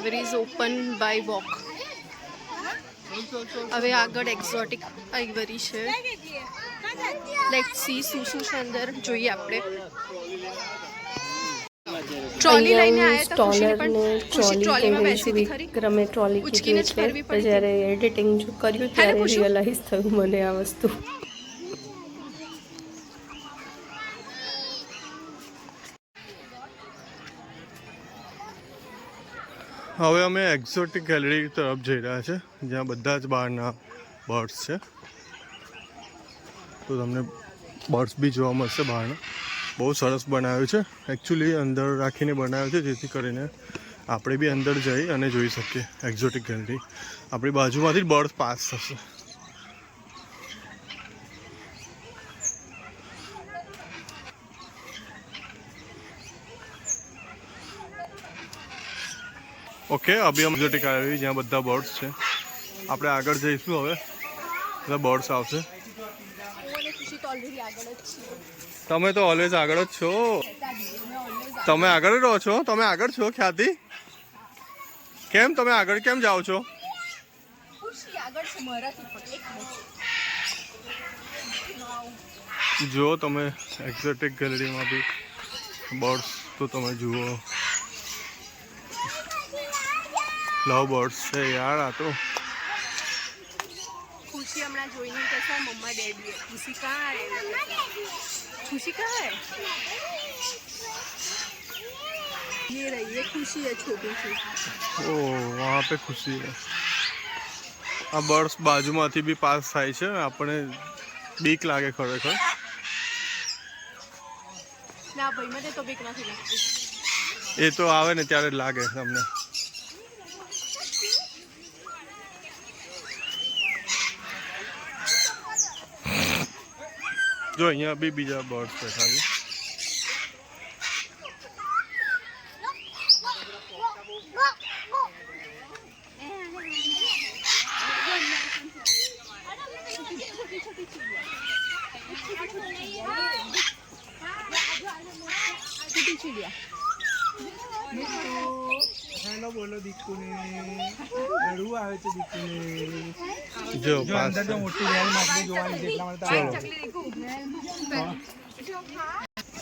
library is open by walk. હવે આગળ exotic ivory છે. લેટ્સ સી શું શું છે અંદર, જોઈએ આપણે. ટ્રોલી લઈને આયા હતા ખુશીને, પણ ખુશી ટ્રોલીમાં બેસી હતી ખરી. અમે ટ્રોલી ઉચકીને જ ફરવી પડી. જ્યારે એડિટિંગ કર્યું ત્યારે રિયલાઇઝ થયું મને આ વસ્તુ. હવે અમે એક્ઝોટિક ગેલેરી તરફ જઈ રહ્યા છે, જ્યાં બધા જ બહારના બર્ડ્સ છે. તો તમને બર્ડ્સ બી જોવા મળશે બહારના. બહુ સરસ બનાવ્યું છે. એકચ્યુઅલી અંદર રાખીને બનાવ્યું છે, જેથી કરીને આપણે બી અંદર જઈ અને જોઈ શકીએ એક્ઝોટિક ગેલેરી. આપણી બાજુમાંથી જ બર્ડ્સ પાસ થશે. ઓકે, અભી हम एग्जोटिक આવી જ્યાં બધા બર્ડ્સ છે. આપણે આગળ જઈશું. હવે બધા બર્ડ્સ આવશે. તમે તો ઓલવેઝ આગળ જ છો. તમે આગળ રહો છો. તમે આગળ છો ખ્યાતિ. કેમ તમે આગળ કેમ જાઓ છો? જો તમે એક્ઝોટિક ગેલેરીમાં બી બર્ડ્સ તો તમે જુઓ. લવ બર્ડ્સ છે યાર. આ તો खुशी हमारा જોઈને કહેશે મમ્મા ડેડી है. खुशी कहाँ है? खुशी कहाँ है? ये रही है खुशी है छोटी सी. ઓ વहाँ पे ખુશી है. આ બર્ડ્સ બાજુમાંથી બી પાસ થાય છે. આપણે બીક લાગે ખરેખર. ના ભાઈ મને તો બીક નથી લાગતી. એ તો આવે ને ત્યારે જ લાગે તમને. જો અહીંયા બી બીજા બર્ડ્સ બેઠા છે. હેલો બોલો દીકુને. રડવું આવે છે દીકુને. જો અંદર તો મોટી વેલ માછલી જોવાની છે, એટલા માટે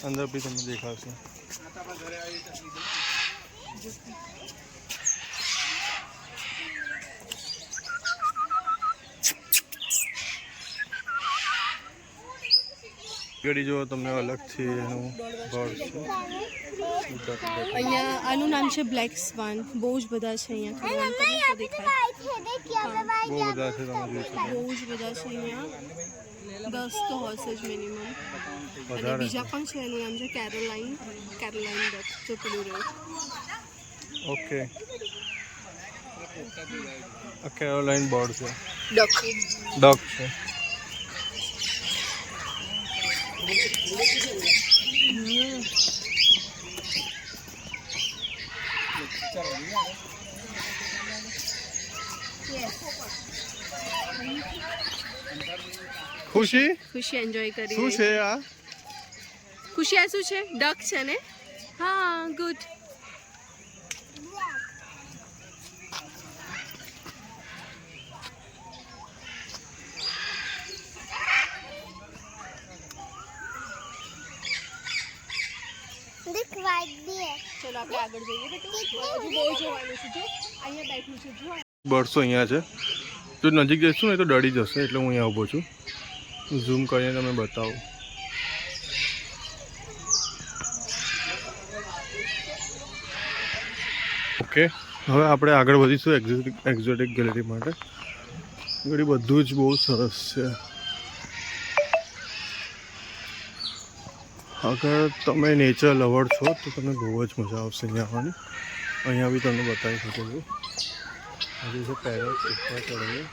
અંદર બી તમને દેખાશે. ગડી જો તમને અલગથી એનું બર્ડ છે. અહીંયા આનું નામ છે બ્લેક સ્વાન. બહુ જ બધા છે અહીંયા. બહુ બધા છે, તમે જોઈ શકો. બહુ જ બધા છે અહીંયા. 10 તો હશે જ મિનિમમ. અને બીજા પણ છે. એનું નામ છે કેરોલાઇન ડક. જો પેલું રહ્યું. ઓકે, આ કેરોલાઇન બર્ડ છે. ડક છે. ખુશી એન્જોય કરી. શું છે આ? ખુશી આ શું છે? ડક છે ને? હા, ગુડ. ચલો આપણે આગળ જઈએ. બેટું હજુ બહુ જોવાનું છે. જો અહીંયા બેઠું છે. જો બર્ડ્સ અહીંયા છે. જો નજીક જઈશું ને તો ડરી જશે, એટલે હું અહીંયા ઊભો છું. ઝૂમ કરીને તમે બતાવો. ઓકે, હવે આપણે આગળ વધીશું એક્ઝોટિક ગેલેરી માટે. ઘણી બધું જ બહુ સરસ છે. અગર તમે નેચર લવર છો તો તમને બહુ જ મજા આવશે અહીંયા આવવાની. અહીંયા બી તમને બતાવી શકો છો. હજુ છે પેરેટ ઉપર ચડીએ.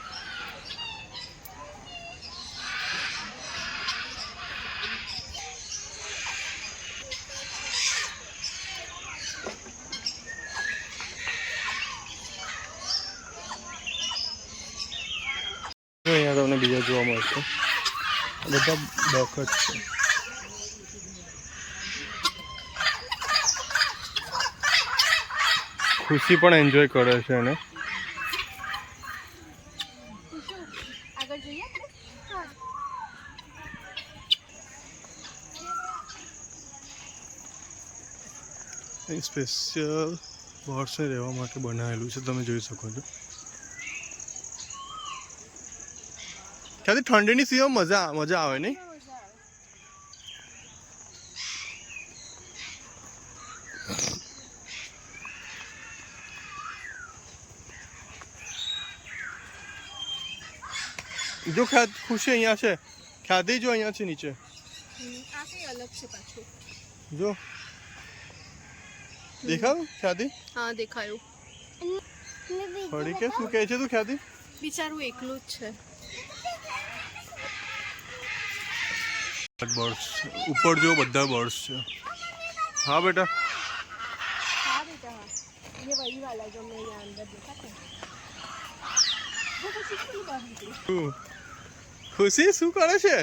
અહીંયા તમને બીજા જોવા મળશે. બધા ડક જ છે. ખુશી પણ એન્જોય કરે છે એને. આગળ જોઈએ અહીં સ્પેશિયલ બર્ડ્સને રહેવા માટે બનાવેલું છે, તમે જોઈ શકો છો. ક્યાંથી ઠંડીની સીઝનમાં મજા આવે નહીં? જો ખુશી અહીંયા છે, ખ્યાતિ જો અહીંયા છે નીચે. આ કઈ અલગ છે પાછું. જો દેખાયું ખ્યાતિ? હા દેખાયું. ફરી કે શું કહે છે તું ખ્યાતિ? બિચારું એકલું જ છે. બર્ડ્સ ઉપર જો બધા બર્ડ્સ છે. હા બેટા. हाँ बेटा हाँ, ये वही वाला जो मैं यहाँ अंदर देखा था वो कुछ इसकी बात निकली। ખુશી શું કરે છે?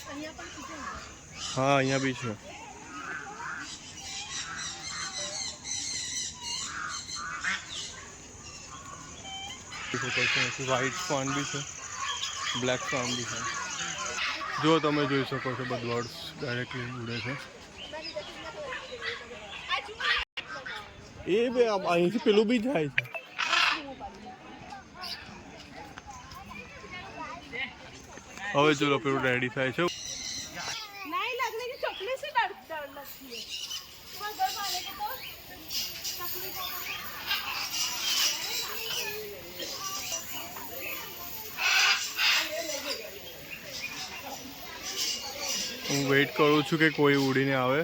અહીંયા પણ કીધું ને. હા અહીંયા બી છે. વ્હાઈટ સ્વાન બી છે, બ્લેક સ્વાન બી છે. જો તમે જોઈ શકો છો બધા બર્ડ્સ ડાયરેક્ટલી ઉડે છે. એ બે અહીંથી પેલું બી જાય છે. હવે ચલો પેલું રેડી થાય છે. नहीं लगने की चपले से डर लगती है। घर वाले को तो चपले को હું વેઇટ કરું છું કે કોઈ ઉડીને આવે.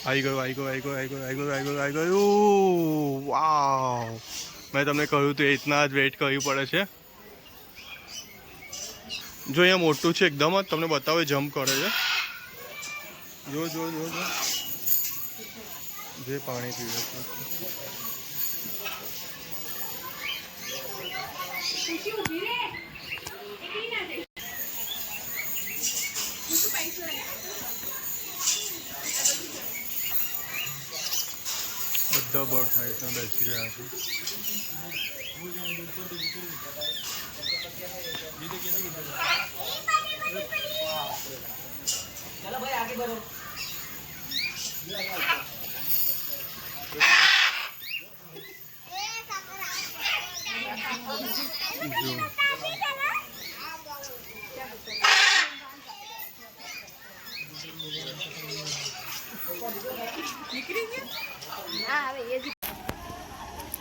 આવી ગયો આવી ગયો આવી ગયો આવી ગયો આવી ગયો આવી ગયો આવી ગયો. વાવ, મેં તમને કહ્યું તો એ રીતના જ વેઇટ કરવી પડે છે. જો અહીંયા મોટું છે એકદમ જ, તમને બતાવે જમ્પ કરે છે. જો જો જો જો જે પાણી પીવે છે. બધા બર્ડ સાઈડમાં બેસી રહ્યા છે.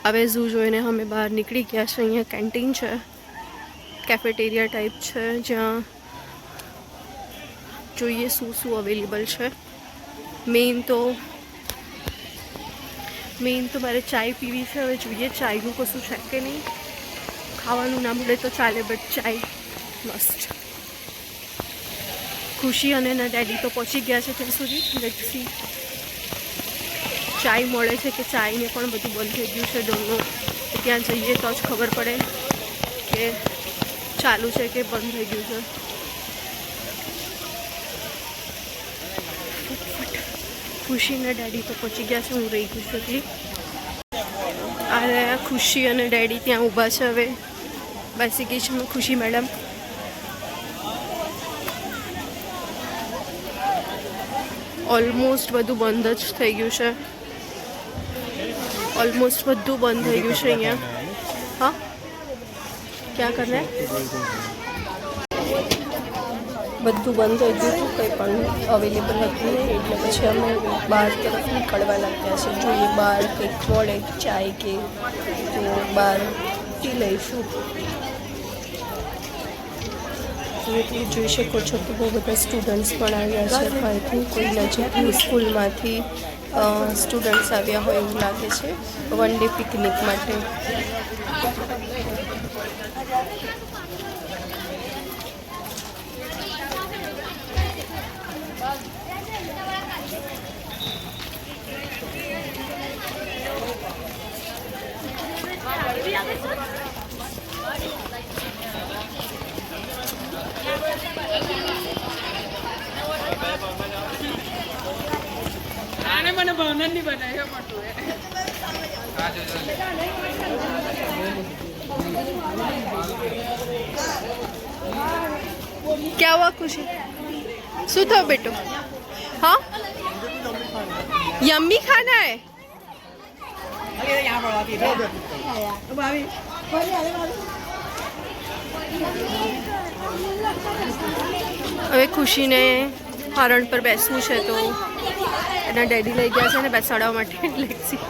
હવે ઝૂ જોઈને અમે બહાર નીકળી ગયા છે. અહીંયા કેન્ટીન છે, કેફેટેરિયા ટાઈપ છે, જ્યાં જોઈએ શું શું અવેલેબલ છે. મેઇન તો મારે ચાય પીવી છે. હવે જોઈએ ચાયનું કશું છે કે નહીં. ખાવાનું ના મળે તો ચાલે, બટ ચાય મસ્ટ. ખુશી અને એના ડેડી તો પહોંચી ગયા છે ત્યાં સુધી. લેટ્સ સી ચાય મળે છે કે ચાયને પણ બધું બંધ થઈ ગયું છે. ડોનો ત્યાં જઈએ તો જ ખબર પડે કે ચાલુ છે કે બંધ થઈ ગયું છે. ખુશીના ડેડી તો પહોંચી ગયા છે, હું રહી ગઈ છું એટલી. આ ખુશી અને ડેડી ત્યાં ઊભા છે. હવે બેસી ગઈ છે ખુશી મેડમ. ઓલમોસ્ટ બધું બંધ જ થઈ ગયું છે. ઓલમોસ્ટ બધું બંધ થઈ ગયું છે અહીંયા. હા ક્યાં કરે? બધું બંધ થઈ ગયું હતું, કંઈ પણ અવેલેબલ હતું નહીં. એટલે પછી અમે બહાર તરફ નીકળવા લાગ્યા છે. જોઈએ બહાર કંઈક મળે ચાય કે તો બહાર પી લઈશું. જોઈ શકો છો કે બહુ બધા સ્ટુડન્ટ્સ પણ આવ્યા છે. અહીંથી કોઈ નજીકની સ્કૂલમાંથી સ્ટુડન્ટ્સ આવ્યા હોય એવું લાગે છે વન ડે પિકનિક માટે. મને ભાવનાની બનાવ્યો પડતું क्या हुआ खुशी શું થયું બેટો हाँ यम्मी खाना है હવે ખુશીને હરણ પર બેસવું છે તો એના ડેડી લઈ ગયા છે ને બેસાડવા માટે લેક્સી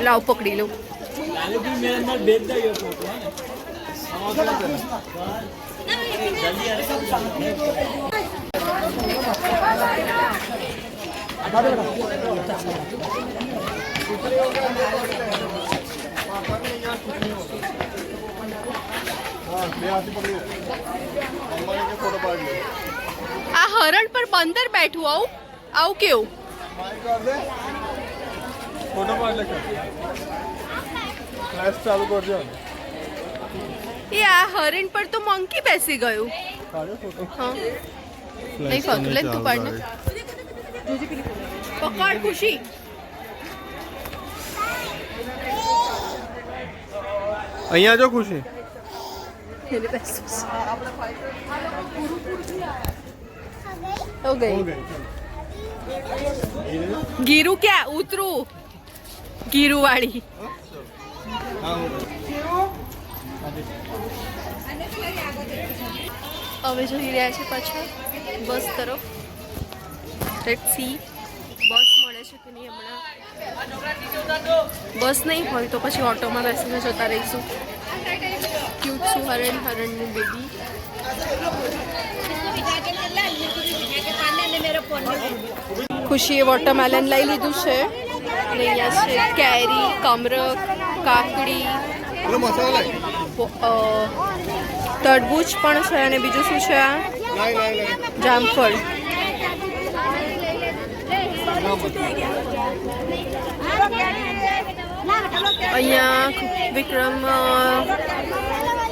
લાવ પકડી લઉં આ હરણ પર બંદર બેઠું આવું આવું કેવું ફોટો પાડ લે ફ્લેશ ચાલુ કરજો એ આ હરણ પર તો મંકી બેસી ગયું હા નહીં ફાવતું લે તું પાડ ને પકડ ખુશી અહીંયા જો ખુશી એને બેસવું हो गई ગીરુ ક્યાં ઉતરું ગીરુ વાળી હવે જઈ રહ્યા છે પાછા બસ તરફ લેટ્સ સી બસ મળે છે કે નહીં હમણાં બસ નહીં હોય તો પછી ઓટોમાં બેસીને જતા રહીશું ક્યુટ છું હરણની બેબી ખુશીએ વોટરમેલન લઈ લીધું છે અને અહીંયા છે કેરી કમરક કાકડી તરબૂચ પણ છે અને બીજું શું છે આ જામફળ અહીંયા વિક્રમ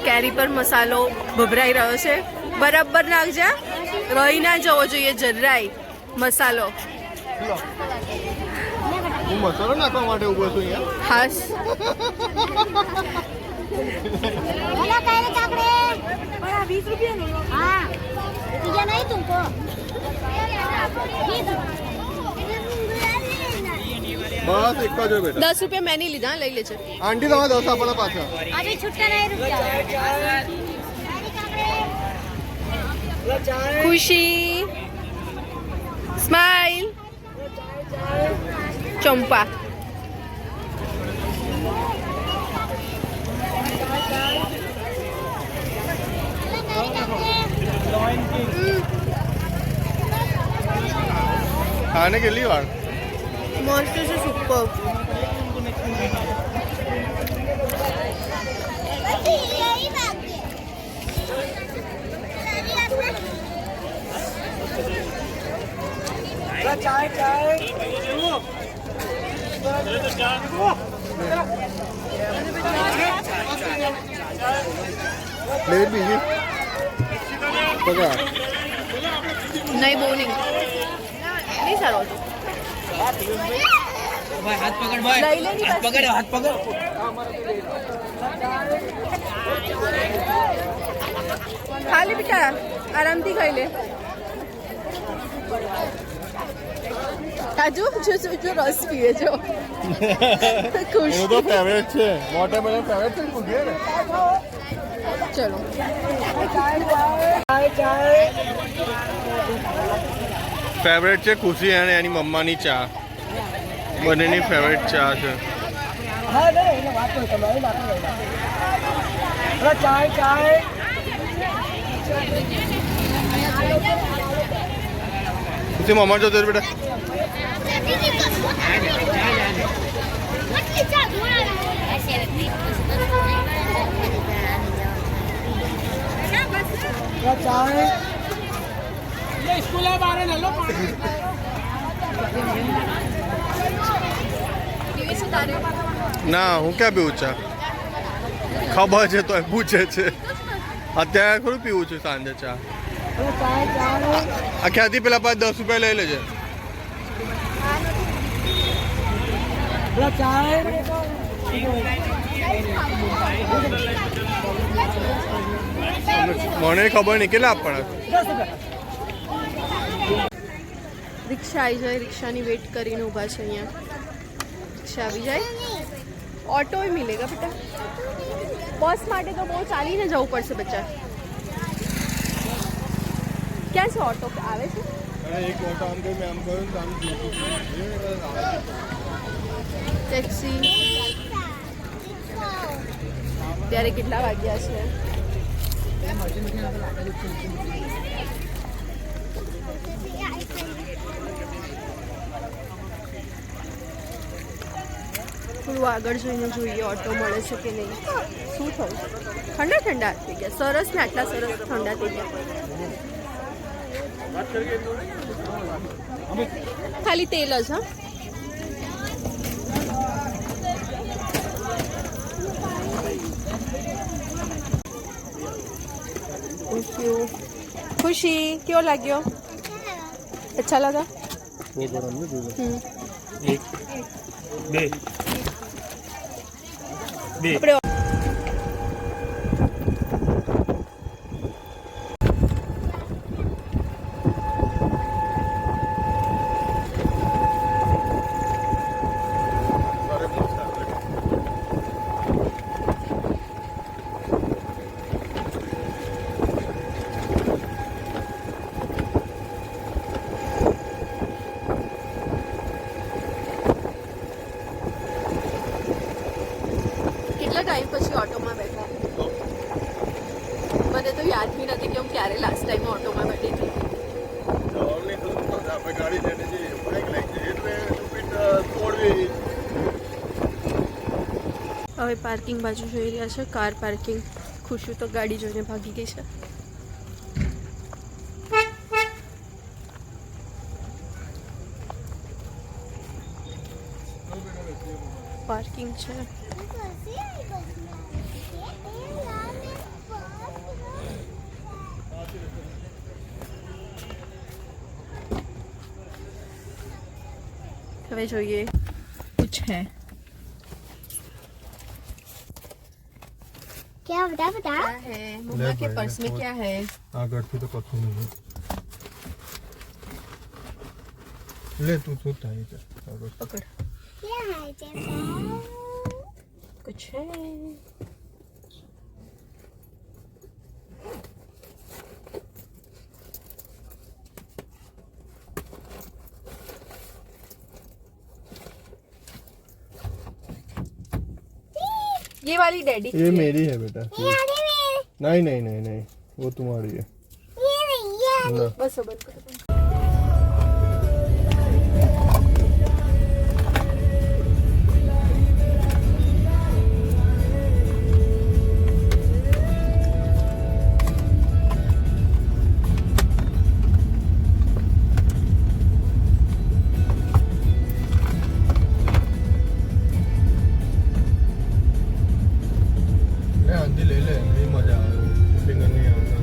કેરી પર મસાલો ભભરાઈ રહ્યો છે બરાબર નાખજા રહી ના જવો જોઈએ જરાય મસાલો હું મસાલો નાખવા માટે ઉભો છું અહીંયા ખાસ બસ એક જ હોય બેટા 10 રૂપિયા મેં નહીં લીધા લઈ લેજે આંટી તમારે 10 આપવાના પાછા अभी छुट्टा नहीं रुक जाओ ખુશી સ્માઈલ ચંપા ખાને કેટલી વાર મસ્ત છે સુપર चाय चाय પ્લેટ બીજી પગાર નહીં બહુ નહીં નહીં સારો હતો भाई हाथ पकड़ भाई લઈ લે ની हाथ पकड़ हाथ पकड़ ખા લે બેટા આરામથી ખાઈ લે કાજુ જો રસ પીવે જો ખુશ એનું તો ફેવરેટ છે વોટરમેલન ફેવરેટ છે પૂછે ને ચલો ફેવરેટ છે ખુશી અને એની મમ્માની ચા બંનેની ફેવરેટ ચા છે चाय चाय ખુશી મમ્મા જોતો બેટા चाय ये स्कूल है बाहर ले लो ના હું ક્યાં પીવું ચા ખબર છે તો પૂછે છે અત્યારે થોડું પીવું છું સાંજે ચા આ ખ્યાતિ પેલા 10 રૂપિયા લઈ લેજે મને ખબર નહીં કેટલા આપવાના. રિક્ષા આવી જાય, રિક્ષાની વેટ કરીને ઊભા છે અહીંયા. રિક્ષા આવી જાય, ઓટો મિલેગા બેટા. બસ માટે તો બહુ ચાલીને જવું પડશે બચ્ચા. ક્યાં છે ઓટો આવે છે? એક ઓટો આમ ગઈ, મેં આમ ગયું તો આમ ટેક્સી. ત્યારે કેટલા વાગ્યા છે? થોડું આગળ જઈને જોઈએ ઓટો મળે છે કે નહીં. શું થયું? ઠંડા ઠંડા થઈ ગયા. સરસ ને આટલા સરસ ઠંડા થઈ ગયા. ખાલી તેલ જ. હા, થેન્ક યુ. ખુશી, કેવો લાગ્યો? અચ્છા લગા? એક બે આપણે ટાઈમ પછી ઓટોમાં બેઠા. મને તો યાદ બી નથી કે હું ક્યારે લાસ્ટ ટાઈમ ઓટોમાં બેઠી હતી. આપણે ગાડી લઈને જઈએ, બાઇક લઈને જઈએ એટલે સ્પીડ થોડવી. હવે પાર્કિંગ બાજુ જોઈ રહ્યા છે, કાર પાર્કિંગ. ખુશી તો ગાડી જોઈને ભાગી ગઈ છે. પાર્કિંગ છે. હવે જોઈએ कुछ है क्या बता बता क्या है मम्मा के पर्स में क्या है? આગળથી તો કશું નહીં. લે તું શું થાય છે? पकड़. क्या है जैसा कुछ है. ये वाली डैडी की ये है. मेरी है बेटा. नहीं नहीं नहीं नहीं, वो तुम्हारी है. ना. बस बंद करो. आंधी ले ले, नहीं मजा आ रहा. फिंगर नहीं आता.